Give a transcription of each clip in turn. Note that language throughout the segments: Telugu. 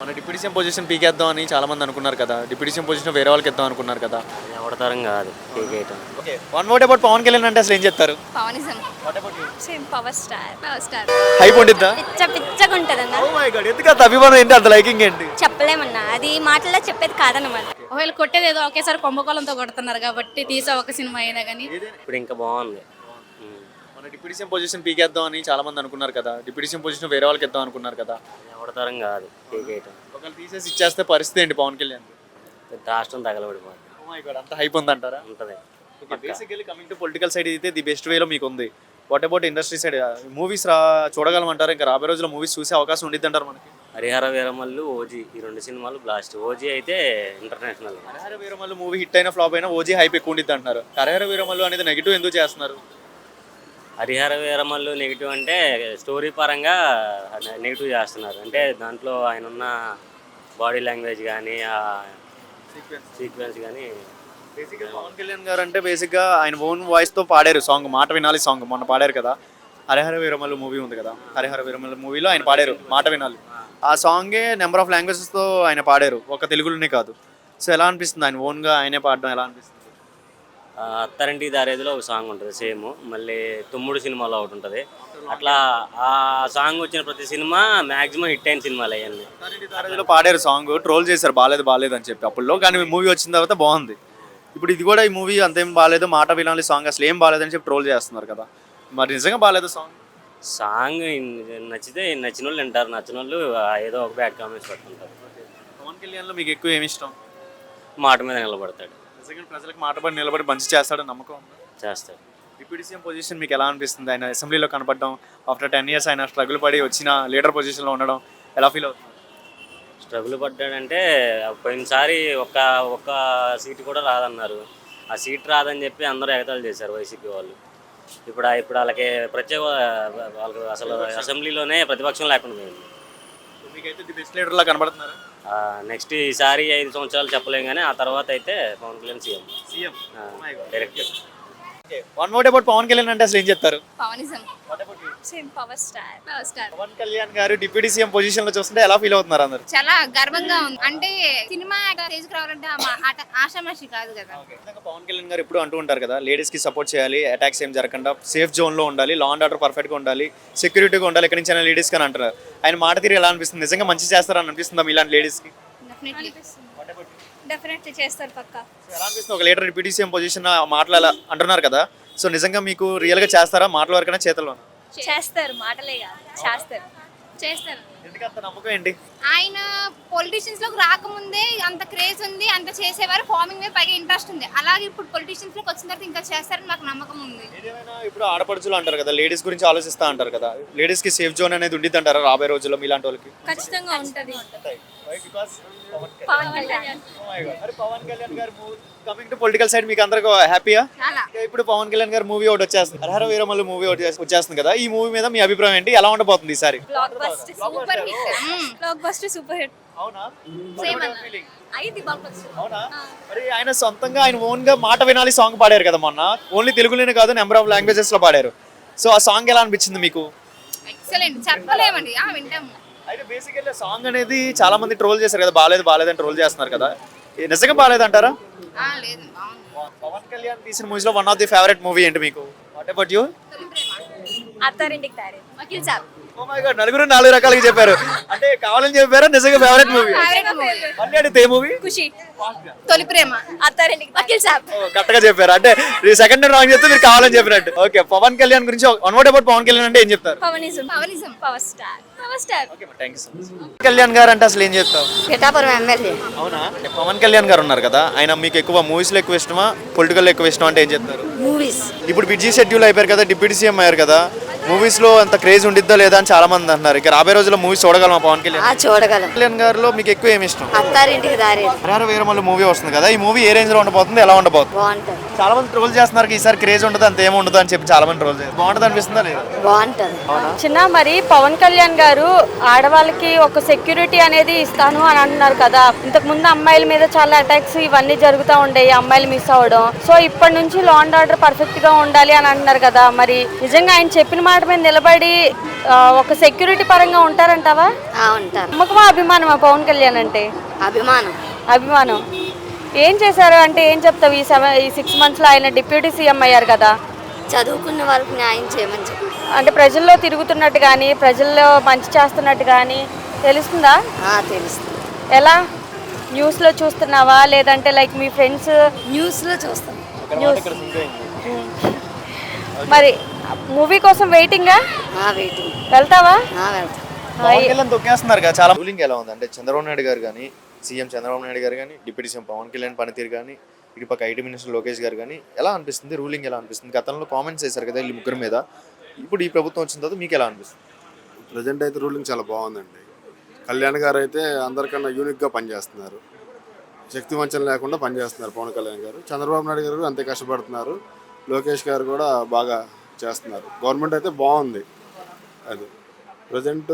మన డిప్యూటీ సీఎం పొజిషన్ పీకేద్దాం అని చాలా మంది అనుకున్నారు కదా. డిప్యూటీ సీఎం పొజిషన్ వేరే వాళ్ళకి ఇద్దాం అనుకున్నారు కదా. ఎవడతరం కాదు పీకేయటం. Okay, one word about Pawan Kalyan అంటే అసలు ఏం చెప్తారు? Pawanism what about you? Same power star hype ఉండిద్దా? పిచ్చగా ఉంటదన్న. ఓ మై గాడ్, ఎందుకు అంత అభిమానం ఏంటి, అంత లైకింగ్ ఏంటి? చెప్పలేమన్నా, అది మాటల్లో చెప్పేది కాదన్నమాట. ఒకవేళ కొట్టేది ఏదో ఒకేసారి కుంభకోళంతో కొడుతున్నారు కాబట్టి తీసా ఒక సినిమా అయినా కానీ ఇప్పుడు ఇంకా బాగుంది. మన డిప్యూటీ సీఎం పొజిషన్ పీకేద్దాం అని చాలా మంది అనుకున్నారు కదా. డిప్యూటీ సీఎం పొజిషన్ వేరే వాళ్ళకి ఇద్దాం అనుకున్నారు కదా. ఎవడతరం కాదు పీకేయటం. ఒకవేళ తీసేసి ఇచ్చేస్తే పరిస్థితి ఏంటి పవన్ కళ్యాణ్? రాష్ట్రం తగలబడిపోతుంది. ఓ మై గాడ్, అంత హైప్ ఉందంటారా? ఉంటుంది. Basically coming to political side అయితే ది బెస్ట్ వేలో మీకు ఉంది. What about industry side? Movies చూడగలమంటారా? ఇంకా రాబోయే రోజుల్లో మూవీస్ చూసే అవకాశం ఉండిద్ది అంటారు మనకి? హరిహర వీరమల్లు, ఓజీ ఈ రెండు సినిమాలు బ్లాస్ట్. ఓజీ అయితే international. Harihara Veeramallu movie hit అయినా ఫ్లాప్ అయినా ఓజీ హైప్ ఎక్కువ ఉండిద్ది అంటున్నారు. హరిహర వీరమల్లు అనేది నెగిటివ్ ఎందుకు చేస్తున్నారు? హరిహర వీరమల్లు నెగిటివ్ అంటే స్టోరీ పరంగా నెగిటివ్ చేస్తున్నారు. అంటే దాంట్లో ఆయన ఉన్న బాడీ లాంగ్వేజ్ కానీ సీక్వెన్స్ కానీ. బేసిక్గా పవన్ కళ్యాణ్ గారు అంటే బేసిక్గా ఆయన ఓన్ వాయిస్తో పాడారు సాంగ్, మాట వినాలి సాంగ్ మొన్న పాడారు కదా. హరిహర వీరమల్లు మూవీ ఉంది కదా, హరిహర వీరమల్లు మూవీలో ఆయన పాడారు మాట వినాలి. ఆ సాంగే నెంబర్ ఆఫ్ లాంగ్వేజెస్తో ఆయన పాడారు, ఒక తెలుగులోనే కాదు. సో ఎలా అనిపిస్తుంది ఆయన ఓన్గా ఆయనే పాడడం, ఎలా అనిపిస్తుంది? అత్తారింటికి దారేదిలో ఒక సాంగ్ ఉంటుంది సేమ్. మళ్ళీ తమ్ముడు సినిమాలో ఒకటి ఉంటుంది. అట్లా ఆ సాంగ్ వచ్చిన ప్రతి సినిమా మ్యాక్సిమం హిట్ అయిన సినిమాలు అవన్నీ. తారేదిలో పాడారు సాంగ్, ట్రోల్ చేశారు బాలేదు అని చెప్పి అప్పుల్లో. కానీ మూవీ వచ్చిన తర్వాత బాగుంది. ఇప్పుడు ఇది కూడా ఈ మూవీ అంతేం బాగాలేదు, మాట వినాలి సాంగ్ అసలు ఏం బాగాలేదని చెప్పి ట్రోల్ చేస్తున్నారు కదా. మరి నిజంగా బాగాలేదు సాంగ్ నచ్చితే నచ్చిన వాళ్ళు వింటారు, నచ్చిన వాళ్ళు ఏదో ఒక బ్యాడ్ కామెంట్స్ పెట్టుకుంటారు. పవన్ కళ్యాణ్లో మీకు ఎక్కువ ఏమి ఇష్టం? మాట మీద నిలబడతాడు, నిజంగా ప్రజలకు మాటపడి నిలబడి మంచి చేస్తాడని నమ్మకం ఉందా? చేస్తాడు. డిప్యూటీ సీఎం పొజిషన్ మీకు ఎలా అనిపిస్తుంది? ఆయన అసెంబ్లీలో కనపడడం, ఆఫ్టర్ 10 years ఆయన స్ట్రగుల్ పడి వచ్చిన లీడర్ పొజిషన్లో ఉండడం ఎలా ఫీల్ అవుతుంది? స్ట్రగుల్ పడ్డాడంటే పోయినసారి ఒక్క సీటు కూడా రాదన్నారు. ఆ సీట్ రాదని చెప్పి అందరూ ఎగతాళి చేశారు వైసీపీ వాళ్ళు. ఇప్పుడు వాళ్ళకి ప్రత్యేక వాళ్ళకి అసలు అసెంబ్లీలోనే ప్రతిపక్షం లేకుండా పోయింది. మీకైతే ది బెస్ట్ లీడర్లా కనబడుతున్నారు. నెక్స్ట్ ఈసారి 5 సంవత్సరాలు చెప్పలేం కానీ ఆ తర్వాత అయితే Pawan Kalyan CM direct. One word about Pawan Kalyan అంటే అసలు ఏం చెప్తారు? Pawanism same power star. Pawan Kalyan గారు డిప్యూటీ సీఎం పొజిషన్ లో చూస్తుంటే ఎలా ఫీల్ అవుతున్నారు అందరు? చాలా గర్వంగా ఉంది. అంటే సినిమా స్టేజ్కి రావాలంటే ఆషామాషి కాదు కదా. పవన్ కళ్యాణ్ గారు ఎప్పుడు అంటూ ఉంటారు కదా, లేడీస్ కి సపోర్ట్ చేయాలి, అటాక్స్ ఏం జరగకుండా సేఫ్ జోన్ లో ఉండాలి, లా అండ్ ఆర్డర్ పర్ఫెక్ట్ గా ఉండాలి, సెక్యూరిటీగా ఉండాలి, ఎక్కడి నుంచి లేడీస్ అని అంటారు. ఆయన మాట తీరు ఎలా అనిపిస్తుంది? నిజంగా మంచి చేస్తారని అనిపిస్తుందా ఇలాంటి లేడీస్ కి? డెఫినెట్లీ చేస్తారు పక్కా. ఎలా అనిపిస్తుంది ఒక లీడర్ డిప్యూటీ సీఎం పొజిషన్ మాటలు అలా అంటున్నారు కదా? సో నిజంగా మీకు రియల్ గా చేస్తారా, మాటల వరకైనా చేతల్లో? చేస్తారు, మాటలే కాదు చేస్తారు. ఎందుకంత నమ్మకం ఏంటి? ఆయన పొలిటీషియన్స్ లోకి రాకముందే అంత క్రేజ్ ఉంది, అంత చేసేవారు, ఫార్మింగ్ మీద పైగా ఇంట్రెస్ట్ ఉంది. అలాగే ఇప్పుడు పొలిటీషియన్స్ లోకి వచ్చిన తర్వాత ఇంకా చేస్తారని మాకు నమ్మకం ఉంది. ఏదేమైనా ఇప్పుడు ఆడపడుచులు అంటారు కదా, లేడీస్ గురించి ఆలోచిస్తా అంటారు కదా, లేడీస్ కి సేఫ్ జోన్ అనేది ఉండిద్ది అంటారా రాబోయే రోజుల్లో మీలాంటి వాళ్ళకి? ఖచ్చితంగా ఉంటుంది. పవన్ కళ్యాణ్ గారు కమింగ్ టు పొలిటికల్ సైడ్ మీకు అందరికి హ్యాపీయా? ఇప్పుడు పవన్ కళ్యాణ్ గారు మూవీ ఒకటి వచ్చేస్తుంది, హరిహర వీరమల్లు మూవీ ఒకటి వచ్చేస్తుంది కదా. ఈ మూవీ మీద మీ అభిప్రాయం ఏంటి? ఎలా ఉండబోతుంది ఈసారి? Block buster super hit. అవునా? అవునా? మరి ఆయన సొంతంగా ఆయన ఓన్ గా మాట వినాలి సాంగ్ పాడారు కదా మొన్న. ఓన్లీ తెలుగులోనే కాదు, నెంబర్ ఆఫ్ లాంగ్వేజెస్ లో పాడారు. సో ఆ సాంగ్ ఎలా అనిపించింది మీకు? ఎక్సలెంట్, చెప్పలేమండి, వింటాము. అయితే బేసికల్లీ సాంగ్ అనేది చాలా మంది ట్రోల్ చేశారు కదా, బాలేదు అని ట్రోల్ చేస్తున్నారు కదా. నిజంగా బాలేదు అంటారా? లేదు, పవన్ కళ్యాణ్ తీసిన మూవీస్ లో one of the favourite movie ఏంటి మీకు? What about you? అత్తారింటికి దారేది, Vakeel Saab. Oh my god, నలుగురు 4 రకాలుగా చెప్పారు. అంటే కావాలని చెప్పారా నిజంగా ఫేవరెట్ మూవీ? మళ్ళీ అడిగితే ఏ మూవీ? ఖుషి, తొలి ప్రేమ, అత్తారింటికి వకీల్ సాబ్. కరెక్ట్ గా చెప్పారు. అంటే సెకండ్ రాంగ్ చెప్తే మీరు కావాలని చెప్పినట్టు. ఓకే, పవన్ కళ్యాణ్ గురించి one word about Pawan Kalyan అంటే ఏం చెప్తారు? Pawanism power star. Okay, thank you so much. Pawan Kalyan గారు అంటే అసలు ఏం చెప్తారు? పిఠాపురం ఎమ్మెల్యే. అవునా? పవన్ కళ్యాణ్ గారు ఉన్నారు కదా, ఆయన మీకు ఎక్కువ మూవీస్ లో ఎక్కువ ఇష్టమా, పొలిటికల్ ఎక్కువ ఇష్టం అంటే ఏం చెప్తారు? మూవీస్. ఇప్పుడు బిజీ షెడ్యూల్ అయిపోయారు కదా, డిప్యూటీ సీఎం అయ్యారు కదా, మూవీస్ లో అంత క్రేజ్ ఉండిద్దా లేదా అని చాలా మంది అంటున్నారు. ఇక రాబోయే రోజుల్లో మూవీస్ చూడగలమా పవన్ కళ్యాణ్? చూడగలం. కళ్యాణ్ గారిలో మీకు ఎక్కువ ఏమి ఇష్టం? అత్తారింటికి దారేది. హరిహర వీరమల్లు మూవీ వస్తుంది కదా, ఈ మూవీ ఏ రేంజ్ లో ఉండబోతుంది, ఎలా ఉండబోతుంది? బాగుంటది. చాలా మంది ట్రోల్ చేస్తున్నారు ఈసారి క్రేజ్ ఉండదు, అంత ఏమి ఉండదు అని చెప్పి చాలా మంది ట్రోల్ చేస్తారు. బాగుంటుంది అనిపిస్తుందా లేదా? బాగుంటది. చిన్న మరి పవన్ కళ్యాణ్ గారు ఆడవాళ్ళకి ఒక సెక్యూరిటీ అనేది ఇస్తాను అని అంటున్నారు కదా. ఇంతకు ముందు అమ్మాయిల మీద చాలా అటాక్స్ ఇవన్నీ జరుగుతూ ఉండేవి, అమ్మాయిలు మిస్ అవ్వడం. సో ఇప్పటి నుంచి లా అండ్ ఆర్డర్ పర్ఫెక్ట్ గా ఉండాలి అని అంటున్నారు కదా. మరి నిజంగా ఆయన చెప్పిన మాట మీద నిలబడి ఒక సెక్యూరిటీ పరంగా ఉంటారంటావా? ఉంటారు. నమ్మకమా అభిమానమా పవన్ కళ్యాణ్ అంటే? అభిమానం. అభిమానం. ఏం చేశారు అంటే ఏం చెప్తావు? ఈ 6 monthsలో ఆయన డిప్యూటీ సీఎం అయ్యారు కదా. చదువుకున్న వాళ్ళకి న్యాయం చేయమని చెప్పి అంటే ప్రజల్లో తిరుగుతున్నట్టు కానీ ప్రజల్లో మంచి చేస్తున్నట్టు కానీ తెలుస్తుందా? తెలుస్తుంది. ఎలా? న్యూస్లో చూస్తున్నావా లేదంటే లైక్ మీ ఫ్రెండ్స్? న్యూస్లో చూస్తాం. మరి మూవీ కోసం వెయిటింగా? వెయిటింగ్. వెళ్తావా? వెళ్తాం. పవన్ కళ్యాణ్ తొక్కేస్తున్నారు కదా చాలా. రూలింగ్ ఎలా ఉంది అంటే చంద్రబాబు నాయుడు గారు కానీ, సీఎం చంద్రబాబు నాయుడు గారు కానీ, డిప్యూటీ సీఎం పవన్ కళ్యాణ్ పనితీరు కానీ, ఇటుపక్క ఐటీ మినిస్టర్ లోకేష్ గారు కానీ ఎలా అనిపిస్తుంది? రూలింగ్ ఎలా అనిపిస్తుంది? గతంలో కామెంట్స్ చేశారు కదా వీళ్ళు ముగ్గురు మీద. ఇప్పుడు ఈ ప్రభుత్వం వచ్చిన తర్వాత మీకు ఎలా అనిపిస్తుంది? ప్రజెంట్ అయితే రూలింగ్ చాలా బాగుందండి. కళ్యాణ్ గారు అయితే అందరికన్నా యూనిక్గా పనిచేస్తున్నారు. శక్తి వంచన లేకుండా పనిచేస్తున్నారు పవన్ కళ్యాణ్ గారు. చంద్రబాబు నాయుడు గారు అంతే కష్టపడుతున్నారు. లోకేష్ గారు కూడా బాగా చేస్తున్నారు. గవర్నమెంట్ అయితే బాగుంది. అది ప్రజెంట్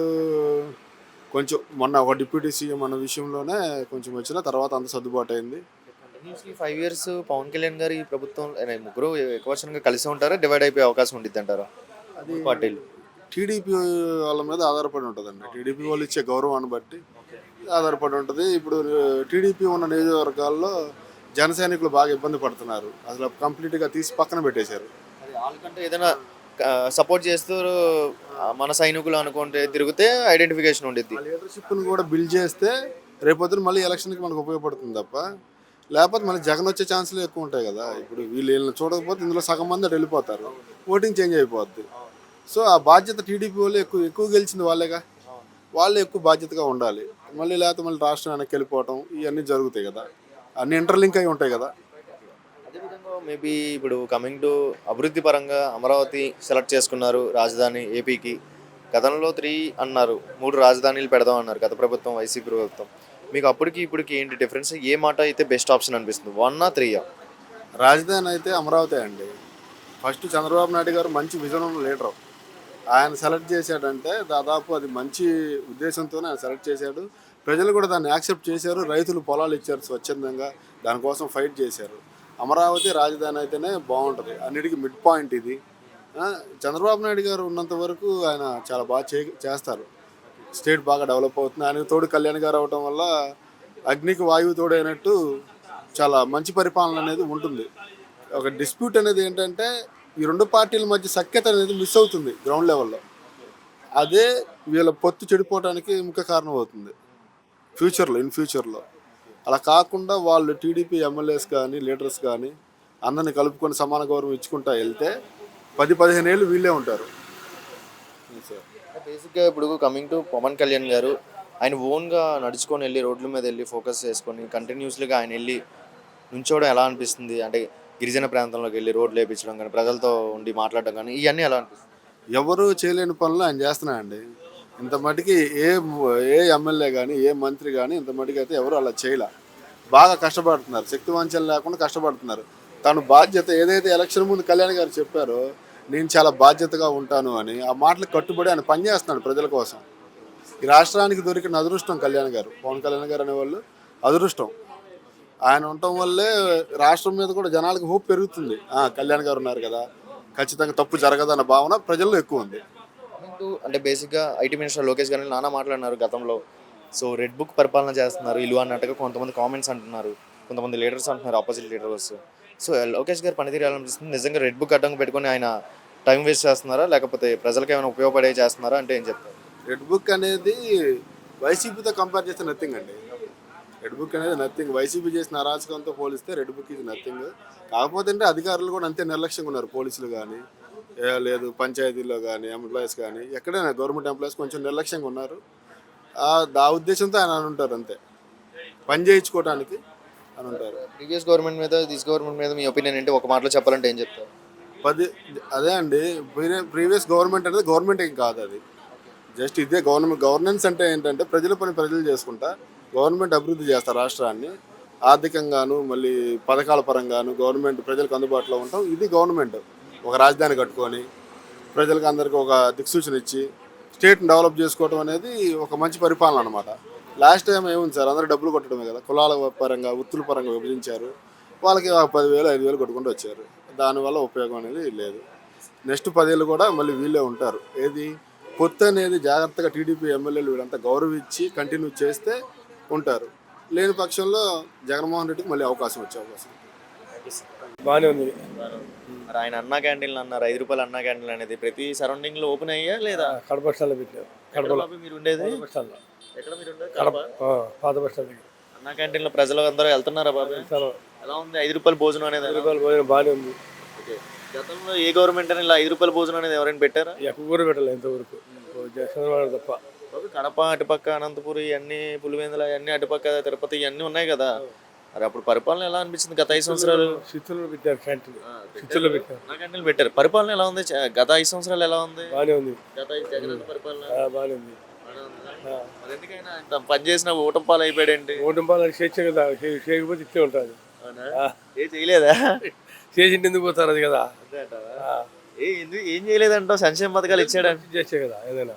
కొంచెం మొన్న ఒక డిప్యూటీ సీఎం అన్న విషయంలోనే కొంచెం వచ్చిన తర్వాత అంత సర్దుబాటు అయింది. కంటిన్యూస్లీ 5 years పవన్ కళ్యాణ్ గారు ఈ ప్రభుత్వం ముగ్గురు ఎక్కువగా కలిసి ఉంటారా, డివైడ్ అయిపోయే అవకాశం ఉంటుంది అంటారా? అది పార్టీలు టీడీపీ వాళ్ళ మీద ఆధారపడి ఉంటుందండి. టీడీపీ వాళ్ళు ఇచ్చే గౌరవాన్ని బట్టి ఆధారపడి ఉంటుంది. ఇప్పుడు టీడీపీ ఉన్న నియోజకవర్గాల్లో జన సైనికులు బాగా ఇబ్బంది పడుతున్నారు. అసలు కంప్లీట్గా తీసి పక్కన పెట్టేశారు. అది వాళ్ళకంటే ఏదైనా సపోర్ట్ చేస్తూ మన సైనికులు అనుకుంటే తిరిగితే ఐడెంటిఫికేషన్ ఉండిద్ది. లీడర్షిప్ని కూడా బిల్డ్ చేస్తే రేపొద్దున మళ్ళీ ఎలక్షన్కి మనకు ఉపయోగపడుతుంది తప్ప, లేకపోతే మళ్ళీ జగన్ వచ్చే ఛాన్సులు ఎక్కువ ఉంటాయి కదా. ఇప్పుడు వీళ్ళని చూడకపోతే ఇందులో సగం మంది అటు వెళ్ళిపోతారు, ఓటింగ్ చేంజ్ అయిపోద్ది. సో ఆ బాధ్యత టీడీపీ వాళ్ళు ఎక్కువ గెలిచింది వాళ్ళేగా, వాళ్ళే ఎక్కువ బాధ్యతగా ఉండాలి. మళ్ళీ లేకపోతే మళ్ళీ రాష్ట్రం వెనక్కి వెళ్ళిపోవటం ఇవన్నీ జరుగుతాయి కదా, అన్ని ఇంటర్లింక్ అయి ఉంటాయి కదా. అదేవిధంగా మేబీ ఇప్పుడు కమింగ్ టు అభివృద్ధి పరంగా అమరావతి సెలెక్ట్ చేసుకున్నారు రాజధాని ఏపీకి. గతంలో 3 అన్నారు, 3 రాజధానులు పెడదాం అన్నారు గత ప్రభుత్వం, వైసీపీ ప్రభుత్వం. మీకు అప్పటికి ఇప్పటికి ఏంటి డిఫరెన్స్? ఏ మాట అయితే బెస్ట్ ఆప్షన్ అనిపిస్తుంది, 1 or 3? రాజధాని అయితే అమరావతి అండి. ఫస్ట్ చంద్రబాబు నాయుడు గారు మంచి విజన్ ఉన్న లీడరు. ఆయన సెలెక్ట్ చేశాడంటే దాదాపు అది మంచి ఉద్దేశంతోనే ఆయన సెలెక్ట్ చేశాడు. ప్రజలు కూడా దాన్ని యాక్సెప్ట్ చేశారు. రైతులు పొలాలు ఇచ్చారు స్వచ్ఛందంగా, దానికోసం ఫైట్ చేశారు. అమరావతి రాజధాని అయితేనే బాగుంటుంది, అన్నిటికీ మిడ్ పాయింట్ ఇది. చంద్రబాబు నాయుడు గారు ఉన్నంత వరకు ఆయన చాలా బాగా చేస్తారు. స్టేట్ బాగా డెవలప్ అవుతుంది. ఆయనకు తోడు కళ్యాణ్ గారు అవడం వల్ల అగ్నికి వాయువు తోడైనట్టు చాలా మంచి పరిపాలన అనేది ఉంటుంది. ఒక డిస్ప్యూట్ అనేది ఏంటంటే ఈ 2 పార్టీల మధ్య సఖ్యత అనేది మిస్ అవుతుంది గ్రౌండ్ లెవెల్లో. అదే వీళ్ళ పొత్తు చెడిపోవడానికి ముఖ్య కారణం అవుతుంది ఇన్ ఫ్యూచర్లో. అలా కాకుండా వాళ్ళు టీడీపీ ఎమ్మెల్యేస్ కానీ లీడర్స్ కానీ అందరినీ కలుపుకొని సమాన గౌరవం ఇచ్చుకుంటా వెళ్తే 10-15 ఏళ్ళు వీళ్ళే ఉంటారు. బేసిక్గా ఇప్పుడు కమింగ్ టు పవన్ కళ్యాణ్ గారు, ఆయన ఓన్గా నడుచుకొని వెళ్ళి రోడ్ల మీద వెళ్ళి ఫోకస్ చేసుకొని కంటిన్యూస్లీగా ఆయన వెళ్ళి నుంచోవడం ఎలా అనిపిస్తుంది? అంటే గిరిజన ప్రాంతంలోకి వెళ్ళి రోడ్లు వేయించడం కానీ, ప్రజలతో ఉండి మాట్లాడడం కానీ, ఇవన్నీ ఎలా అనిపిస్తుంది? ఎవరు చేయలేని పనులు ఆయన చేస్తున్నాయండి. ఇంత మటుకి ఏ ఎమ్మెల్యే కానీ ఏ మంత్రి కానీ ఇంత మటుకు అయితే ఎవరు అలా చేయలే. బాగా కష్టపడుతున్నారు, శక్తి వంచన లేకుండా కష్టపడుతున్నారు. తను బాధ్యత ఏదైతే ఎలక్షన్ ముందు కళ్యాణ్ గారు చెప్పారో, నేను చాలా బాధ్యతగా ఉంటాను అని, ఆ మాటలకు కట్టుబడి ఆయన పనిచేస్తున్నాడు ప్రజల కోసం. ఈ రాష్ట్రానికి దొరికిన అదృష్టం కళ్యాణ్ గారు, పవన్ కళ్యాణ్ గారు అనేవాళ్ళు అదృష్టం. ఆయన ఉండటం వల్లే రాష్ట్రం మీద కూడా జనాలకు హోప్ పెరుగుతుంది. కళ్యాణ్ గారు ఉన్నారు కదా, ఖచ్చితంగా తప్పు జరగదన్న భావన ప్రజల్లో ఎక్కువ ఉంది. అంటే బేసిక్గా ఐటీ మినిస్టర్ లోకేష్ గారిని నానా మాట్లాడినారు గతంలో. సో రెడ్ బుక్ పరిపాలన చేస్తున్నారు ఇల్లు అన్నట్టుగా కొంతమంది కామెంట్స్ అంటున్నారు, కొంతమంది లీడర్స్ అంటున్నారు, ఆపోజిట్ లీడర్స్. సో లోకేష్ గారు పనితీరు ఎలా అనిపిస్తుంది? నిజంగా రెడ్ బుక్ అడ్డంగా పెట్టుకొని ఆయన టైం వేస్ట్ చేస్తున్నారా, లేకపోతే ప్రజలకు ఏమైనా ఉపయోగపడే చేస్తున్నారా అంటే ఏం చెప్తారు? రెడ్ బుక్ అనేది వైసీపీతో కంపేర్ చేస్తే నథింగ్ అండి. రెడ్ బుక్ అనేది నథింగ్. వైసీపీ చేసిన అరాచకంతో పోలిస్తే రెడ్ బుక్ ఇది నథింగ్. కాకపోతే అంటే అధికారులు కూడా అంతే నిర్లక్ష్యంగా ఉన్నారు. పోలీసులు కానీ లేదు, పంచాయతీల్లో కానీ ఎంప్లాయీస్ కానీ ఎక్కడైనా గవర్నమెంట్ ఎంప్లాయీస్ కొంచెం నిర్లక్ష్యంగా ఉన్నారు. ఆ ఉద్దేశంతో ఆయన అని ఉంటారు, అంతే పని చేయించుకోవడానికి అని ఉంటారు. ప్రీవియస్ గవర్నమెంట్ మీద దిస్ గవర్నమెంట్ మీద మీ ఒపీనియన్ ఏంటి? ఒక మాటలో చెప్పాలంటే ఏం చెప్తారు? అదే అండి, ప్రీవియస్ గవర్నమెంట్ అనేది గవర్నమెంట్ ఏం కాదు, అది జస్ట్ ఇదే గవర్నెన్స్ అంటే ఏంటంటే ప్రజల పని ప్రజలు చేసుకుంటా గవర్నమెంట్ అభివృద్ధి చేస్తారు రాష్ట్రాన్ని. ఆర్థికంగాను మళ్ళీ పథకాల పరంగాను గవర్నమెంట్ ప్రజలకు అందుబాటులో ఉంటాం. ఇది గవర్నమెంట్ ఒక రాజధాని కట్టుకొని ప్రజలకు అందరికీ ఒక దిక్సూచన ఇచ్చి స్టేట్ని డెవలప్ చేసుకోవడం అనేది ఒక మంచి పరిపాలన అనమాట. లాస్ట్ టైం ఏముంది సార్, అందరూ డబ్బులు కొట్టడమే కదా, కులాల పరంగా వృత్తుల పరంగా విభజించారు. వాళ్ళకి 10,000 5,000 కొట్టుకుంటూ వచ్చారు. దానివల్ల ఉపయోగం అనేది లేదు. నెక్స్ట్ 10 ఏళ్ళు కూడా మళ్ళీ వీళ్ళే ఉంటారు. ఏది పొత్తు అనేది జాగ్రత్తగా టీడీపీ ఎమ్మెల్యేలు వీళ్ళంతా గౌరవించి కంటిన్యూ చేస్తే ఉంటారు. లేని పక్షంలో జగన్మోహన్ రెడ్డికి మళ్ళీ అవకాశం వచ్చే అవకాశం. బాగానే ఉంది. మరి ఆయన అన్నా క్యాంటీన్లు అన్నారు, 5 రూపాయలు అన్నా క్యాంటీన్లు అనేది ప్రతి సరౌండింగ్ లో ఓపెన్ అయ్యా లేదా? కడప బస్ స్టాండ్లో పెట్టారు. ఎక్కడ బాబు మీరు ఉండేది? బస్ స్టాండ్లో. ఎక్కడ మీరు ఉండేది? కడప కడప. పాత బస్ స్టాండ్ దగ్గర. అన్నా క్యాంటీన్లో ప్రజలు అందరూ వెళ్తున్నారా బాబు? ఎలా ఉంది 5 రూపాయల భోజనం అనేది? 5 రూపాయల భోజనం బాగానే ఉంది. ఓకే. గతంలో ఏ గవర్నమెంట్ అని ఇలా 5 రూపాయల భోజనం అనేది ఎవరైనా పెట్టారా? ఎక్కువ కూడా పెట్టలేదు ఇంతవరకు, చంద్రబాబు తప్ప. బాబు కడప అటుపక్క అనంతపురం ఇవన్నీ పులివెందుల ఇవన్నీ అటుపక్క తిరుపతి ఇవన్నీ ఉన్నాయి కదా, మరి అప్పుడు పరిపాలన ఎలా అనిపించింది గత 5 సంవత్సరాలు? చిత్తూరులో పెట్టారు క్యాంటీన్, చిత్తూరులో పెట్టారు. అన్నా క్యాంటీన్లు పెట్టారు. పరిపాలన ఎలా ఉంది గత 5 సంవత్సరాలు ఎలా ఉంది? బాగానే ఉంది. గత జగన్ పరిపాలన బాగానే ఉంది. మరి ఎందుకైనా ఇంత పని చేసిన ఓటమి పాలు అయిపోయాడేంటి? ఓటమి పాలు చేర్చే కదా, చేయకపోతే ఇట్లే ఉంటుంది. ఏ చేయలేదా? చేసింటి ఎందుకు పోతారు అది కదా. ఏం చేయలేదంటావు? సంక్షేమ పథకాలు ఇచ్చాడంటే చేసే కదా ఏదైనా.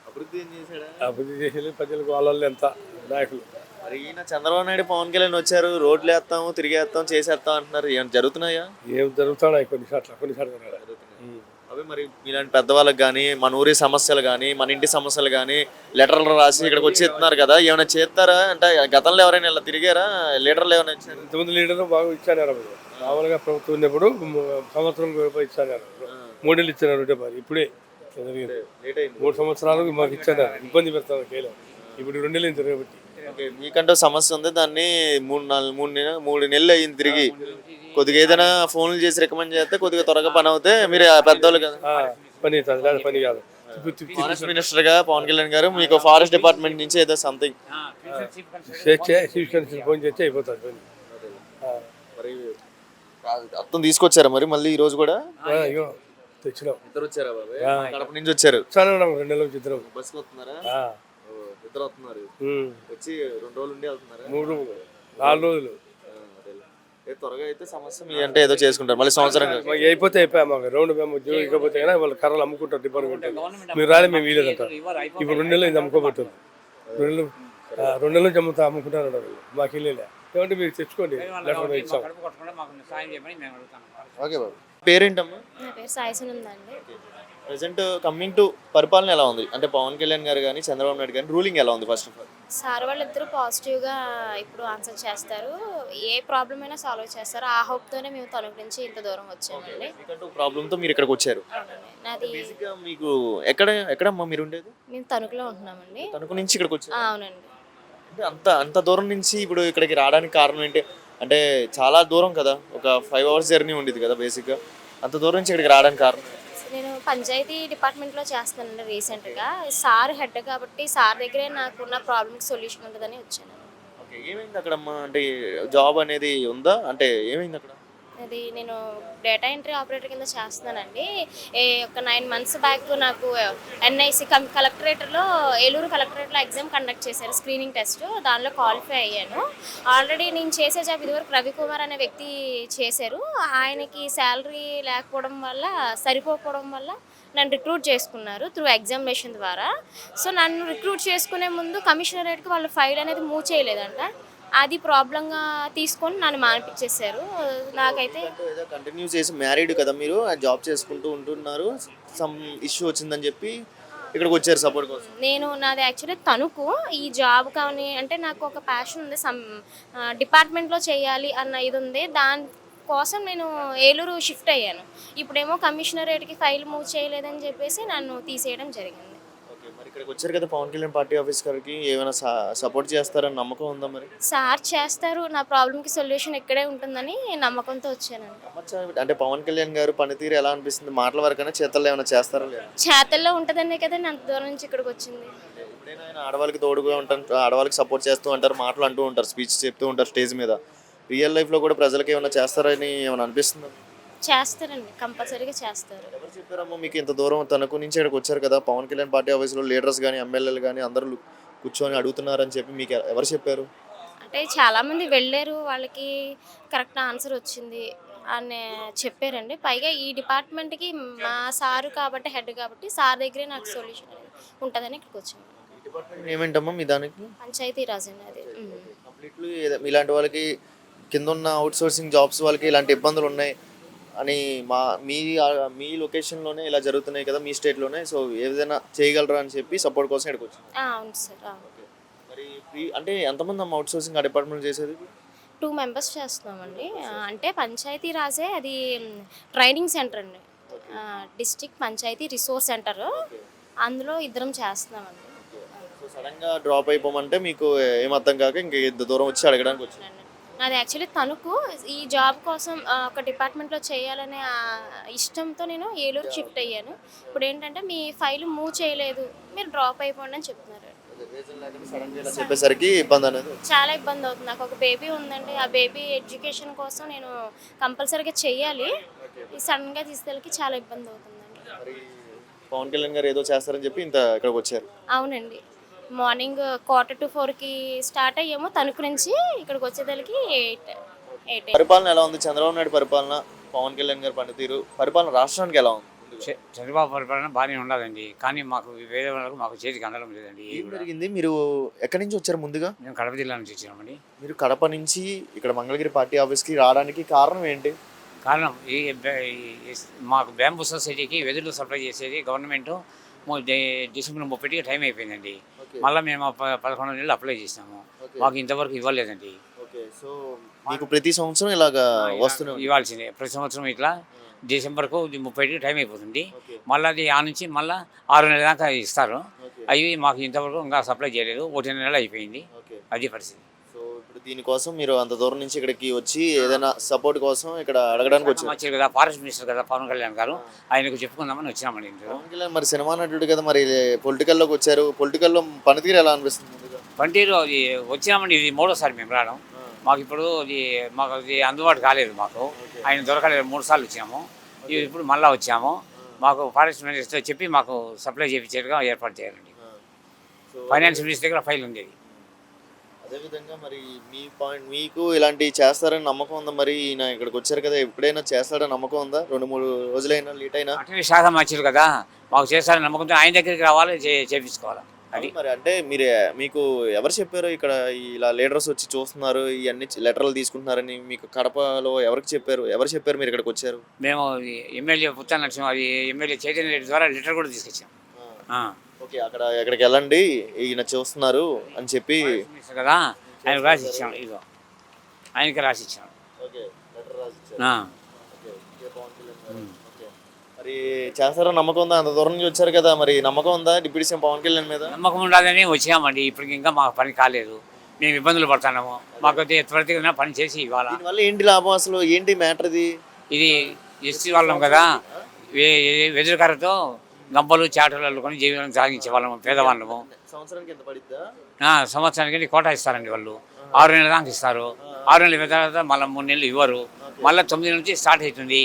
అభివృద్ధి ఏం చేశాడా? అభివృద్ధి చేసేది ప్రజలకు వాళ్ళ ఎంత నాయకులు. మరి ఈయన చంద్రబాబు నాయుడు పవన్ కళ్యాణ్ వచ్చారు, రోడ్లు వేస్తాము తిరిగేస్తాం చేసేస్తాం అంటున్నారు. ఏమైనా జరుగుతున్నాయా? ఏం జరుగుతున్నాయి కొన్ని చోట్ల అవి మరి ఇలాంటి పెద్దవాళ్ళకి కానీ మన ఊరి సమస్యలు కానీ మన ఇంటి సమస్యలు కానీ లెటర్లు రాసి ఇక్కడికి వచ్చి ఎత్తున్నారు కదా, ఏమైనా చేస్తారా? అంటే గతంలో ఎవరైనా ఇలా తిరిగారా? లీడర్లు ఏమైనా ఇచ్చారు? ఇంతమంది లీడర్లు బాగా ఇచ్చారు. మామూలుగా ప్రభుత్వం ఉన్నప్పుడు సంవత్సరం ఇచ్చారు, 3 నెలలు ఇచ్చారు. ఒకటే మరి ఇప్పుడే జరిగింది. 3 సంవత్సరాలకు మాకు ఇచ్చారు, ఇబ్బంది పెడతాను కేవలం. ఇప్పుడు 2 నెలలు తిరగబట్టి. మీకంటూ సమస్య ఉంది, దాన్ని 3 నెలలు అయింది తిరిగి. కొద్దిగా ఏదైనా ఫోన్లు చేసి రికమెండ్ చేస్తే కొద్దిగా త్వరగా పని అవుతే మీరు పెద్దవాళ్ళు కదా. పని అవుతుంది, లేదా పని కాదు. ఫారెస్ట్ మినిస్టర్ గా పవన్ కళ్యాణ్ గారు మీకు ఫారెస్ట్ డిపార్ట్మెంట్ నుంచి ఏదో సంథింగ్ ఫోన్ చేస్తే అయిపోతుంది పని. మరి అర్థం తీసుకొచ్చారా మరి మళ్ళీ ఈ రోజు కూడా? అయ్యో తెచ్చినాం. ఇద్దరు వచ్చారా బాబాయ్? కడప నుంచి వచ్చారు. 2 నెలల నుంచి ఇద్దరు బస్సుకు వస్తున్నారా? ఇద్దరు వస్తున్నారు. వచ్చి 2 రోజులు ఉండి వెళ్తున్నారా? 4 రోజులు. త్వరగా అయితే సమస్య మీ అంటే ఏదో చేసుకుంటారు మళ్ళీ సంవత్సరం అయిపోతే అయిపోయా. మాకు రౌండ్ మేము ఇకపోతే కానీ వాళ్ళు కర్రలు అమ్ముకుంటారు డిపార్ట్మెంట్. మీరు రాలే మేము వీలేదంటారు. ఇప్పుడు 2 నెలలు ఇది అమ్ముకోబోతుంది. 2 నెలల నుంచి అమ్ముకుంటారు. మాకు వెళ్ళలే ఏమంటే మీరు తెచ్చుకోండి, లేకపోతే ఇచ్చాం. ఓకే బాబు. పేరేంటమ్మా? నా పేరు సాయిసన్ ఉందండి. ప్రెసెంట్ కమింగ్ టు పరిపాలన ఎలా ఉంది అంటే పవన్ కళ్యాణ్ గారు కానీ చంద్రబాబు నాయుడు కానీ రూలింగ్ ఎలా ఉంది? ఫస్ట్ ఆఫ్ ఆల్ సార్ వాళ్ళిద్దరూ పాజిటివ్గా ఇప్పుడు ఆన్సర్ చేస్తారు, ఏ ప్రాబ్లం అయినా సాల్వ్ చేస్తారు. ఆ హోప్తోనే మేము తణుకు నుంచి ఇంత దూరం వచ్చామండి. మీకంటూ ప్రాబ్లంతో మీరు ఇక్కడికి వచ్చారు. నాది బేసిక్గా మీకు ఎక్కడమ్మా మీరు ఉండేది? మేము తణుకులో ఉంటున్నామండి. తణుకు నుంచి ఇక్కడికి వచ్చారు. అవునండి. అంటే అంత దూరం నుంచి ఇప్పుడు ఇక్కడికి రావడానికి కారణం ఏంటి? అంటే చాలా దూరం కదా, ఒక 5 hours జర్నీ ఉండేది కదా బేసిక్గా. అంత దూరం నుంచి ఇక్కడికి రావడానికి కారణం? నేను పంచాయతీ డిపార్ట్మెంట్లో చేస్తానండి రీసెంట్గా. సార్ హెడ్ కాబట్టి సార్ దగ్గరే నాకున్న ప్రాబ్లమ్కి సొల్యూషన్ ఉంటుందని వచ్చాను. ఓకే. ఏమైంది అక్కడమ్మా? అంటే జాబ్ అనేది ఉందా? అంటే ఏమైంది అక్కడ? అది నేను డేటా ఎంట్రీ ఆపరేటర్ కింద చేస్తున్నానండి. ఒక 9 months బ్యాక్ నాకు ఎన్ఐసి కలెక్టరేట్లో ఏలూరు కలెక్టరేట్లో ఎగ్జామ్ కండక్ట్ చేశారు, స్క్రీనింగ్ టెస్ట్. దానిలో క్వాలిఫై అయ్యాను. ఆల్రెడీ నేను చేసే జాబ్ ఇదివరకు రవికుమార్ అనే వ్యక్తి చేశారు. ఆయనకి శాలరీ లేకపోవడం వల్ల సరిపోకపోవడం వల్ల నన్ను రిక్రూట్ చేసుకున్నారు త్రూ ఎగ్జామినేషన్ ద్వారా. సో నన్ను రిక్రూట్ చేసుకునే ముందు కమిషనరేట్కి వాళ్ళు ఫైల్ అనేది మూవ్ చేయలేదంట. అది ప్రాబ్లంగా తీసుకొని నన్ను మానిపించేశారు. నాకైతే కంటిన్యూ చేసి మ్యారీడ్ కదా మీరు, జాబ్ చేసుకుంటూ ఉంటున్నారు, సమ్ ఇష్యూ వచ్చిందని చెప్పి ఇక్కడికి వచ్చారు సపోర్ట్ కోసం. నాది యాక్చువల్లీ తణుకు. ఈ జాబ్ కానీ అంటే నాకు ఒక ప్యాషన్ ఉంది, డిపార్ట్మెంట్లో చేయాలి అన్న ఇది ఉంది. దానికోసం నేను ఏలూరు షిఫ్ట్ అయ్యాను. ఇప్పుడేమో కమిషనరేట్కి ఫైల్ మూవ్ చేయలేదని చెప్పేసి నన్ను తీసేయడం జరిగింది. మరి ఇక్కడికి వచ్చారు కదా పవన్ కళ్యాణ్ పార్టీ ఆఫీస్ గారికి, ఏమైనా సపోర్ట్ చేస్తారని నమ్మకం ఉందా? మరి సార్ చేస్తారు, నా ప్రాబ్లంకి సొల్యూషన్ ఇక్కడే ఉంటుందని నమ్మకంతో వచ్చానండి. అంటే పవన్ కళ్యాణ్ గారు పనితీరు ఎలా అనిపిస్తుంది? మాటల వరకైనా చేతల్లో ఏమైనా చేస్తారా లేదా? చేతల్లో ఉంటుందనే కదా నేను అంత దూరం నుంచి ఇక్కడికి వచ్చింది. ఎప్పుడైనా ఆయన ఆడవాళ్ళకి తోడుగా ఉంటారు, ఆడవాళ్ళకి సపోర్ట్ చేస్తూ ఉంటారు, మాటలు అంటూ ఉంటారు, స్పీచ్ చెప్తూ ఉంటారు స్టేజ్ మీద. రియల్ లైఫ్లో కూడా ప్రజలకి ఏమైనా చేస్తారని ఏమైనా అనిపిస్తుందా? చేస్తారండి, కంపల్సరీగా చేస్తారు. ఎవరు చెప్పారమ్మా మీకు ఇంత దూరం తనకు నుంచి ఇక్కడికి వచ్చారు కదా, పవన్ కళ్యాణ్ పార్టీ ఆఫీస్లో లీడర్స్ కానీ ఎమ్మెల్యేలు కానీ అందరూ కూర్చొని అడుగుతున్నారని చెప్పి మీకు ఎవరు చెప్పారు? అంటే చాలామంది వెళ్ళారు, వాళ్ళకి కరెక్ట్ ఆన్సర్ వచ్చింది అని చెప్పారండి. పైగా ఈ డిపార్ట్మెంట్కి మా సారు కాబట్టి హెడ్ కాబట్టి సార్ దగ్గరే నాకు సొల్యూషన్ అనేది ఉంటుందని ఇక్కడికి వచ్చాను. డిపార్ట్మెంట్ ఏమేంటమ్మా మీ దానికి? పంచాయతీ రాజ్ అండి అది. కంప్లీట్లీ ఇలాంటి వాళ్ళకి కింద ఉన్న అవుట్ సోర్సింగ్ జాబ్స్ వాళ్ళకి ఇలాంటి ఇబ్బందులు ఉన్నాయి, అని మీ లొకేషన్లోనే ఇలా జరుగుతున్నాయి కదా, మీ స్టేట్లోనే, సో ఏదైనా చేయగలరా అని చెప్పి సపోర్ట్ కోసం ఇక్కడికి వచ్చాను. అవును సార్. మరి అంటే ఎంతమంది అమ్మ అవుట్ సోర్సింగ్ ఆ డిపార్ట్మెంట్ చేసేది? 2 మెంబర్స్ చేస్తున్నామండి. అంటే పంచాయతీ రాజే అది ట్రైనింగ్ సెంటర్ అండి, డిస్ట్రిక్ట్ పంచాయతీ రిసోర్స్ సెంటర్, అందులో ఇద్దరం చేస్తున్నామండి. సో సడన్గా డ్రాప్ అయిపోమంటే మీకు ఏమర్థం కాక ఇంక ఇంత దూరం వచ్చి అడగడానికి వచ్చాను. నాది యాక్చువల్లీ తణుకు, ఈ జాబ్ కోసం ఒక డిపార్ట్మెంట్లో చేయాలనే ఇష్టంతో నేను ఏలూరు షిఫ్ట్ అయ్యాను. ఇప్పుడు ఏంటంటే మీ ఫైల్ మూవ్ చేయలేదు, మీరు డ్రాప్ అయిపోండి అని చెప్తున్నారు. చెప్పేసరికి ఇబ్బంది అనేది చాలా ఇబ్బంది అవుతుంది. నాకు ఒక బేబీ ఉందండి, ఆ బేబీ ఎడ్యుకేషన్ కోసం నేను కంపల్సరీగా చెయ్యాలి. ఈ సడన్గా తీసుకెళ్ళకి చాలా ఇబ్బంది అవుతుందండి. మరి పవన్ కళ్యాణ్ గారు ఏదో చేస్తారని చెప్పి ఇంత ఇక్కడికి వచ్చారు. అవునండి, మార్నింగ్ 3:45కి స్టార్ట్ అయ్యాము తణుకు నుంచి, ఇక్కడికి వచ్చేదానికి 8. పరిపాలన ఎలా ఉంది? చంద్రబాబు నాయుడు పరిపాలన, పవన్ కళ్యాణ్ గారి పనితీరు, పరిపాలన రాష్ట్రానికి ఎలా ఉంది? చంద్రబాబు పరిపాలన బాగానే ఉండదండి, కానీ మాకు వేరే వాళ్ళకు మాకు చేతికి అందడం లేదండి. ఏం జరిగింది? మీరు ఎక్కడి నుంచి వచ్చారు? ముందుగా మేము కడప జిల్లా నుంచి వచ్చినామండి. మీరు కడప నుంచి ఇక్కడ మంగళగిరి పార్టీ ఆఫీస్కి రావడానికి కారణం ఏంటి? కారణం మాకు బ్యాంబూ సొసైటీకి వెదులు సప్లై చేసేది గవర్నమెంట్ డిసెంబర్ 30కి టైం అయిపోయిందండి. మళ్ళీ మేము 11 నెలలు అప్లై చేసినాము, మాకు ఇంతవరకు ఇవ్వలేదండి. సో మీకు ప్రతి సంవత్సరం ఇలాగా వస్తున్నాయి? ఇవ్వాల్సిందే, ప్రతి సంవత్సరం ఇట్లా డిసెంబర్కు 30కి టైం అయిపోతుంది. మళ్ళీ అది ఆ నుంచి మళ్ళీ 6 నెలల దాకా ఇస్తారు. అవి మాకు ఇంతవరకు ఇంకా సప్లై చేయలేదు, 1 నెల అయిపోయింది. అది పరిస్థితి. సో ఇప్పుడు దీనికోసం మీరు అంత దూరం నుంచి ఇక్కడికి వచ్చి ఏదైనా సపోర్ట్ కోసం ఇక్కడ అడగడానికి వచ్చారు కదా, ఫారెస్ట్ మినిస్టర్ కదా పవన్ కళ్యాణ్ గారు, ఆయనకు చెప్పుకుందామని వచ్చినామండి. పవన్ కళ్యాణ్ మరి సినిమా నటుడు కదా, మరి పొలిటికల్లోకి వచ్చారు, పొలిటికల్లో పనితీరు ఎలా అనిపిస్తుంది? పనితీరు అది వచ్చినామండి, ఇది 3వ సారి మేము రావడం. మాకు ఇప్పుడు అది అందుబాటు కాలేదు, మాకు ఆయన దొరకలేదు. 3 సార్లు వచ్చాము, ఇప్పుడు మళ్ళీ వచ్చాము. మాకు ఫారెస్ట్ మినిస్టర్ చెప్పి మాకు సప్లై చేయించేట్టుగా ఏర్పాటు చేయాలండి. ఫైనాన్స్ మినిస్టర్ దగ్గర ఫైల్ ఉంది. అదేవిధంగా మరి మీకు ఇలాంటివి చేస్తారని నమ్మకం ఉందా? మరి ఈయన ఇక్కడికి వచ్చారు కదా, ఎప్పుడైనా చేస్తాడని నమ్మకం ఉందా? 2-3 రోజులైనా లేట్ అయినా అటవీ శాఖ మంచిది కదా, మాకు చేస్తారని నమ్మకంతో ఆయన దగ్గరికి రావాలి, చేయించుకోవాలి. అది మరి అంటే మీకు ఎవరు చెప్పారు ఇక్కడ ఇలా లీడర్స్ వచ్చి చూస్తున్నారు, ఇవన్నీ లెటర్లు తీసుకుంటున్నారని మీకు కడపలో ఎవరు చెప్పారు మీరు ఇక్కడికి వచ్చారు? మేము ఎమ్మెల్యే పుత్త నరసింహ, అది ఎమ్మెల్యే చైతన్య రెడ్డి ద్వారా లెటర్ కూడా తీసుకొచ్చాం. ఓకే, ఎక్కడికి వెళ్ళండి ఈయన చూస్తున్నారు అని చెప్పి కదా ఆయన రాసి ఇచ్చాం. ఇదో ఆయనకి రాసి ఇచ్చాం. మరి చేస్తారో నమ్మకం ఉందా? అంత దూరం నుంచి వచ్చారు కదా, మరి నమ్మకం ఉందా డిప్యూటీ సీఎం పవన్ కళ్యాణ్ మీద? నమ్మకం ఉండాలని వచ్చినామండి. ఇప్పటికి ఇంకా మాకు పని కాలేదు, మేము ఇబ్బందులు పడుతున్నాము. మాకు త్వరితగా పని చేసి ఇవ్వాలి. దీనివల్ల ఏంటి లాభం అసలు? ఏంటి మ్యాటర్ ఇది ఎస్టీ వాళ్ళం కదా, వెదురుకర్రతో గంపలు చాటలు అల్లుకొని జీవనం సాగించే వాళ్ళము, పేదవాళ్ళము. సంవత్సరానికి ఎంత పడిద్దా? సంవత్సరానికి కోటా ఇస్తారండి వాళ్ళు, 6 నెలల దాకా ఇస్తారు. 6 నెలల తర్వాత మళ్ళీ 3 నెలలు ఇవ్వరు, మళ్ళీ 9 నుంచి స్టార్ట్ అవుతుంది.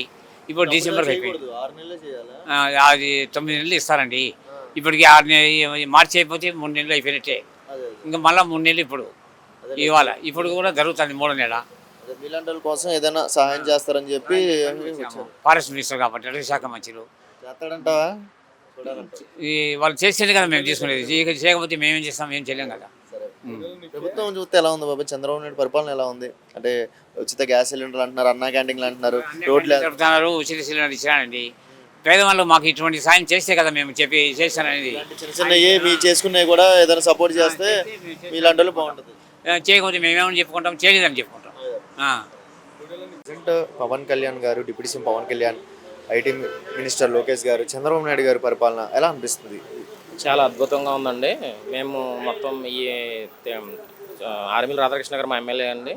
ఇప్పుడు డిసెంబర్కి అయిపోయింది, అది 9 నెలలు ఇస్తారండి. ఇప్పటికి 6 నెలలు మార్చి అయిపోతే 3 నెలలు అయిపోయినట్టే. ఇంకా మళ్ళీ 3 నెలలు ఇప్పుడు ఇవ్వాలి. ఇప్పుడు కూడా జరుగుతుంది 3వ నెల. మీలాంటి వాళ్ళ కోసం ఏదైనా సహాయం చేస్తారని చెప్పి ఫారెస్ట్ మినిస్టర్ కాబట్టి అటవీ శాఖ మంత్రులు చేస్తాడంటావా? వాళ్ళు చేస్తేనే కదా మేము తీసుకునేది, చేయకపోతే మేమేం చేస్తాం? ఏం చేయలేం కదా. ప్రభుత్వం చూస్తే ఎలా ఉంది బాబా? చంద్రబాబు నాయుడు పరిపాలన ఎలా ఉంది? అంటే ఉచిత గ్యాస్ సిలిండర్లు అంటున్నారు, అన్నా క్యాంటీన్లు అంటున్నారు, రోడ్లు చెప్తున్నారు, ఉచిత సిలిండర్ ఇచ్చానండి. పేదవాళ్ళు మాకు ఇటువంటి సాయం చేస్తే కదా మేము చెప్పి చేస్తాననేది. చిన్న చిన్నవి మీ చేసుకున్నవి కూడా ఏదైనా సపోర్ట్ చేస్తే మీలాంటి వాళ్ళు బాగుంటుంది. చేయకపోతే మేమేమని చెప్పుకుంటాం, చేయలేదని చెప్పుకుంటాం. ప్రజెంట్ పవన్ కళ్యాణ్ గారు, deputy CM Pawan Kalyan, IT minister Lokesh గారు, చంద్రబాబు నాయుడు గారి పరిపాలన ఎలా అనిపిస్తుంది? చాలా అద్భుతంగా ఉందండి. మేము మొత్తం ఈ ఆర్మీల రాధాకృష్ణ గారు మా ఎమ్మెల్యే అండి.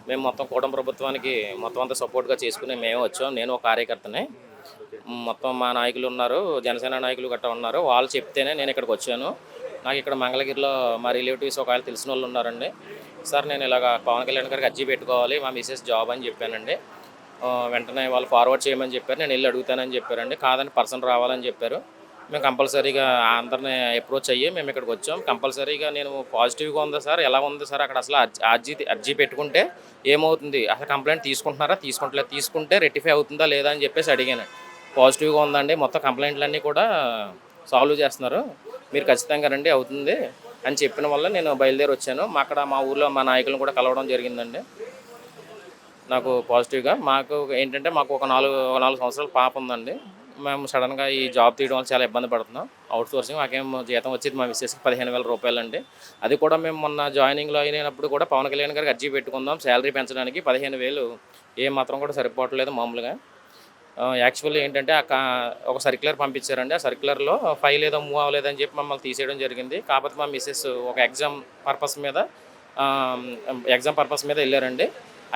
మేము మొత్తం కూటమి ప్రభుత్వానికి మొత్తం అంతా సపోర్ట్గా చేసుకుని మేము వచ్చాం. నేను ఒక కార్యకర్తనే. మొత్తం మా నాయకులు ఉన్నారు, జనసేన నాయకులు గట్రా ఉన్నారు, వాళ్ళు చెప్తేనే నేను ఇక్కడికి వచ్చాను. నాకు ఇక్కడ మంగళగిరిలో మా రిలేటివ్స్ ఒకవేళ తెలిసిన వాళ్ళు ఉన్నారండి. సార్ నేను ఇలాగ పవన్ కళ్యాణ్ గారికి అర్జీ పెట్టుకోవాలి, మా మిసెస్ జాబ్ అని చెప్పానండి. వెంటనే వాళ్ళు ఫార్వర్డ్ చేయమని చెప్పారు, నేను వెళ్ళి అడుగుతానని చెప్పారండి. కాదని పర్సన్ రావాలని చెప్పారు. మేము కంపల్సరీగా అందరిని అప్రోచ్ అయ్యి మేము ఇక్కడికి వచ్చాం. కంపల్సరీగా నేను పాజిటివ్గా ఉందా సార్, ఎలా ఉంది సార్, అక్కడ అసలు అర్జీ పెట్టుకుంటే ఏమవుతుంది, అసలు కంప్లైంట్ తీసుకుంటున్నారా, తీసుకుంటలేదు, తీసుకుంటే రెక్టిఫై అవుతుందా లేదా అని చెప్పేసి అడిగాను. పాజిటివ్గా ఉందండి, మొత్తం కంప్లైంట్లన్నీ కూడా సాల్వ్ చేస్తున్నారు, మీరు ఖచ్చితంగా రండి అవుతుంది అని చెప్పిన వల్ల నేను బయలుదేరి వచ్చాను. అక్కడ మా ఊర్లో మా నాయకులను కూడా కలవడం జరిగిందండి. నాకు పాజిటివ్గా. మాకు ఏంటంటే మాకు ఒక 4 సంవత్సరాల పాప ఉందండి. మేము సడన్గా ఈ జాబ్ తీయడం వల్ల చాలా ఇబ్బంది పడుతున్నాం. అవుట్ సోర్సింగ్ మాకేమో జీతం వచ్చేది మా మిస్సెస్కి 15,000 రూపాయలండి. అది కూడా మేము మొన్న జాయినింగ్లో అయినప్పుడు కూడా పవన్ కళ్యాణ్ గారికి అర్జీ పెట్టుకుందాం శాలరీ పెంచడానికి. 15,000 ఏ మాత్రం కూడా సరిపోవట్లేదు మామూలుగా. యాక్చువల్లీ ఏంటంటే ఒక సర్క్యులర్ పంపించారండి. ఆ సర్క్యులర్లో ఫైల్ ఏదో మూవ్ అవ్వలేదని చెప్పి మమ్మల్ని తీసేయడం జరిగింది. కాకపోతే మా మిస్సెస్ ఒక ఎగ్జామ్ పర్పస్ మీద వెళ్ళారండి.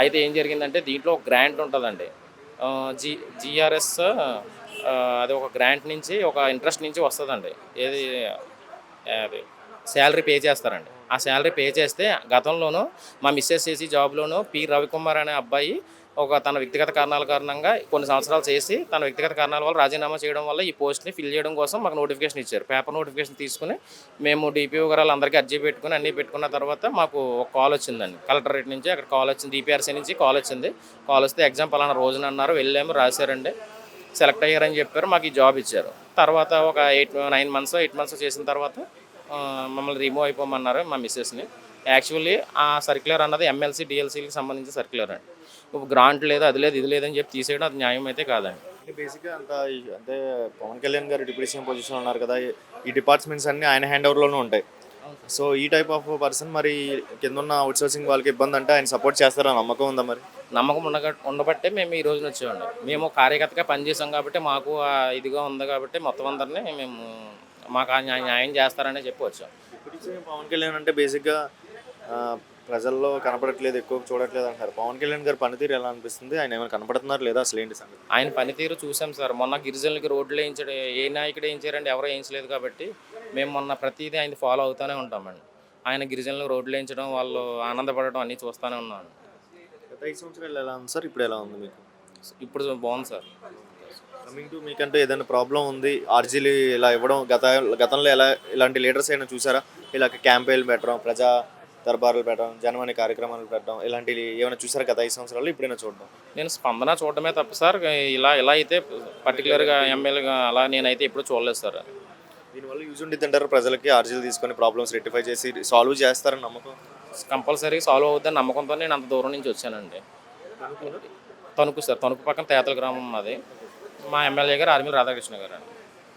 అయితే ఏం జరిగిందంటే దీంట్లో ఒక గ్రాంట్ ఉంటుందండి. జిఆర్ఎస్ అది ఒక గ్రాంట్ నుంచి ఒక ఇంట్రెస్ట్ నుంచి వస్తుందండి. ఏది అది శాలరీ పే చేస్తారండి. ఆ శాలరీ పే చేస్తే గతంలోనూ మా మిస్సెస్ చేసి జాబ్లోనూ పి రవికుమార్ అనే అబ్బాయి తన వ్యక్తిగత కారణాల కారణంగా కొన్ని సంవత్సరాలు చేసి తన వ్యక్తిగత కారణాల వల్ల రాజీనామా చేయడం వల్ల ఈ పోస్ట్ని ఫిల్ చేయడం కోసం మాకు నోటిఫికేషన్ ఇచ్చారు. పేపర్ నోటిఫికేషన్ తీసుకుని మేము డిపిఓ గారు అందరికీ అర్జీ పెట్టుకుని అన్నీ పెట్టుకున్న తర్వాత మాకు ఒక కాల్ వచ్చిందండి కలెక్టరేట్ నుంచి. అక్కడ కాల్ వచ్చింది, డిపిఆర్సీ నుంచి కాల్ వచ్చింది. కాల్ వస్తే ఎగ్జామ్ పలానా రోజున అన్నారు. వెళ్ళాము, రాశారండి, సెలెక్ట్ అయ్యారని చెప్పారు. మాకు ఈ జాబ్ ఇచ్చారు. తర్వాత ఒక 8 మంత్స్ చేసిన తర్వాత మమ్మల్ని రిమూవ్ అయిపోమన్నారు మా మిస్సెస్ని. యాక్చువల్లీ ఆ సర్క్యులర్ అన్నది ఎమ్మెల్సీ డిఎల్సీకి సంబంధించిన సర్క్యులర్ అండి. గ్రాంట్ లేదు, అది లేదు, ఇది లేదని చెప్పి తీసేయడం అది న్యాయం అయితే కాదండి. బేసిక్గా అంటే పవన్ కళ్యాణ్ గారు డిప్యూటీ సీఎం పొజిషన్లో ఉన్నారు కదా, ఈ డిపార్ట్మెంట్స్ అన్నీ ఆయన హ్యాండ్ ఓవర్లోనే ఉంటాయి. సో ఈ టైప్ ఆఫ్ పర్సన్ మరి కింద ఉన్న అవుట్ సోర్సింగ్ వాళ్ళకి ఇబ్బంది అంటే ఆయన సపోర్ట్ చేస్తారని నమ్మకం ఉందా? మరి నమ్మకం ఉండబట్టే మేము ఈ రోజున వచ్చామండి. మేము కార్యకర్తగా పనిచేసాం కాబట్టి మాకు ఇదిగా ఉంది కాబట్టి మొత్తం అందరినీ మాకు న్యాయం చేస్తారనే చెప్పి వచ్చాం. డిప్యూటీ సీఎం పవన్ కళ్యాణ్ అంటే బేసిక్గా ప్రజల్లో కనపడట్లేదు, ఎక్కువ చూడట్లేదు అంటారు. పవన్ కళ్యాణ్ గారి పనితీరు ఎలా అనిపిస్తుంది? ఆయన ఏమైనా కనపడుతున్నారు లేదా? అసలు ఏంటి సంగతి? ఆయన పనితీరు చూసాం సార్. మొన్న గిరిజనులకి రోడ్లు వేయించడం ఏ నాయకుడు వేయించారండి? ఎవరో వేయించలేదు కాబట్టి మేము మొన్న ప్రతిదీ ఆయన ఫాలో అవుతూనే ఉంటామండి. ఆయన గిరిజనులకు రోడ్లు వేయించడం, వాళ్ళు ఆనందపడడం అన్నీ చూస్తూనే ఉన్నాను. గత 5 సంవత్సరాలు ఎలా ఉంది సార్? ఇప్పుడు ఎలా ఉంది మీకు? ఇప్పుడు బాగుంది సార్. కమింగ్ టు మీకంటే ఏదైనా ప్రాబ్లం ఉంది, ఆర్జీలు ఇలా ఇవ్వడం గతంలో ఎలా ఇలాంటి లీడర్స్ అయినా చూసారా? ఇలా క్యాంపెయిన్లు పెట్టడం, ప్రజా దర్బార్లు పెట్టడం, జనమని కార్యక్రమాలు పెట్టడం, ఇలాంటివి ఏమైనా చూసారా గత 5 సంవత్సరాలు? ఇప్పుడైనా చూడడం? నేను స్పందన చూడటమే తప్ప సార్ ఇలా అయితే పర్టికులర్గా ఎమ్మెల్యేగా అలా నేనైతే ఎప్పుడు చూడలేదు సార్. దీనివల్ల యూజ్ ఉండిద్ది అంటారు ప్రజలకి? ఆర్జీలు తీసుకొని ప్రాబ్లమ్స్ రెక్టిఫై చేసి సాల్వ్ చేస్తారని నమ్మకం? కంపల్సరీ సాల్వ్ అవుతుందని నమ్మకంతో నేను అంత దూరం నుంచి వచ్చానండి. తణుకు సార్, తణుకు పక్కన తేతల గ్రామం మాది. మా ఎమ్మెల్యే గారు ఆర్మీ రాధాకృష్ణ గారు అండి.